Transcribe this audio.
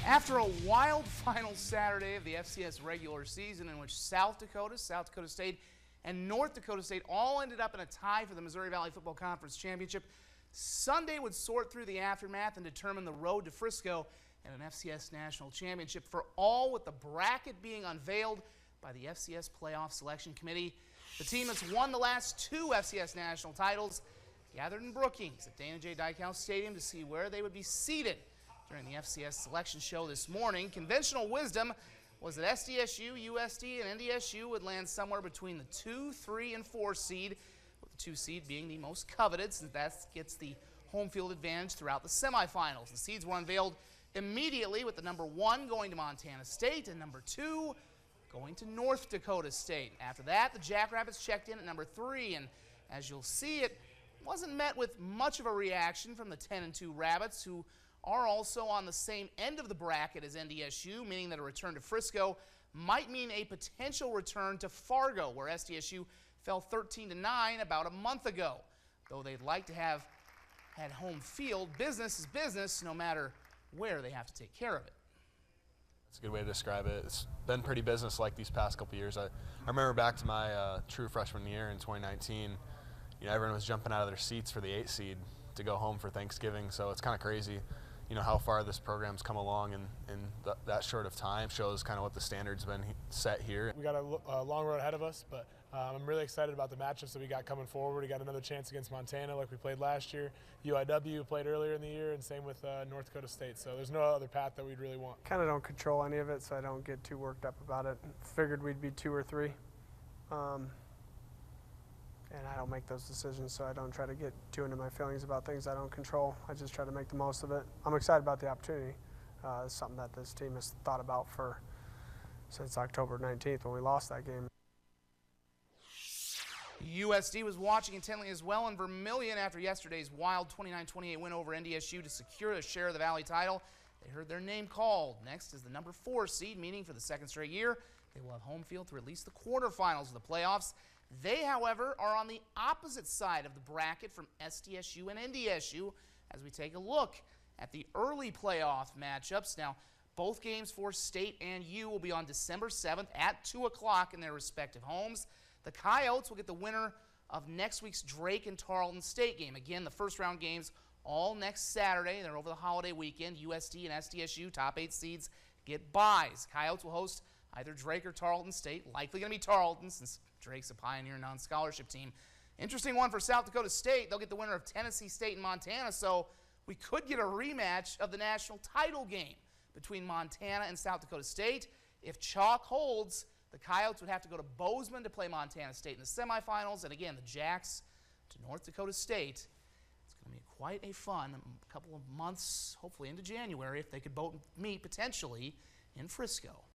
After a wild final Saturday of the FCS regular season in which South Dakota State, and North Dakota State all ended up in a tie for the Missouri Valley Football Conference Championship, Sunday would sort through the aftermath and determine the road to Frisco and an FCS National Championship for all, with the bracket being unveiled by the FCS Playoff Selection Committee. The team that's won the last two FCS national titles gathered in Brookings at Dana J. Dykhouse Stadium to see where they would be seated during the FCS selection show this morning. Conventional wisdom was that SDSU, USD, and NDSU would land somewhere between the 2, 3, and 4 seed, with the 2 seed being the most coveted, since that gets the home field advantage throughout the semifinals. The seeds were unveiled immediately, with the number 1 going to Montana State and number 2 going to North Dakota State. After that, the Jackrabbits checked in at number 3, and as you'll see, it wasn't met with much of a reaction from the 10-2 Rabbits, who are also on the same end of the bracket as NDSU, meaning that a return to Frisco might mean a potential return to Fargo, where SDSU fell 13-9 about a month ago. Though they'd like to have had home field, business is business no matter where they have to take care of it. That's a good way to describe it. It's been pretty business-like these past couple years. I remember back to my true freshman year in 2019, everyone was jumping out of their seats for the 8 seed to go home for Thanksgiving, so it's kind of crazy. How far this program's come along in that short of time shows kind of what the standard's been set here. We got a long road ahead of us, but I'm really excited about the matchups that we got coming forward. We got another chance against Montana like we played last year. UIW played earlier in the year, and same with North Dakota State. So there's no other path that we'd really want. Kind of don't control any of it, so I don't get too worked up about it. Figured we'd be 2 or 3. And I don't make those decisions, so I don't try to get too into my feelings about things I don't control. I just try to make the most of it. I'm excited about the opportunity. It's something that this team has thought about since October 19th when we lost that game. USD was watching intently as well in Vermillion after yesterday's wild 29-28 win over NDSU to secure a share of the Valley title. They heard their name called. Next is the number 4 seed, meaning for the second straight year, they will have home field through at least the quarterfinals of the playoffs. They, however, are on the opposite side of the bracket from SDSU and NDSU as we take a look at the early playoff matchups. Now, both games for State and U will be on December 7th at 2 o'clock in their respective homes. The Coyotes will get the winner of next week's Drake and Tarleton State game. Again, the first-round games all next Saturday. They're over the holiday weekend. USD and SDSU, top 8 seeds, get byes. Coyotes will host either Drake or Tarleton State. Likely going to be Tarleton, since Drake's a Pioneer non-scholarship team. Interesting one for South Dakota State. They'll get the winner of Tennessee State and Montana, so we could get a rematch of the national title game between Montana and South Dakota State. If chalk holds, the Coyotes would have to go to Bozeman to play Montana State in the semifinals, and again, the Jacks to North Dakota State. It's going to be quite a fun couple of months, hopefully into January, if they could both meet potentially in Frisco.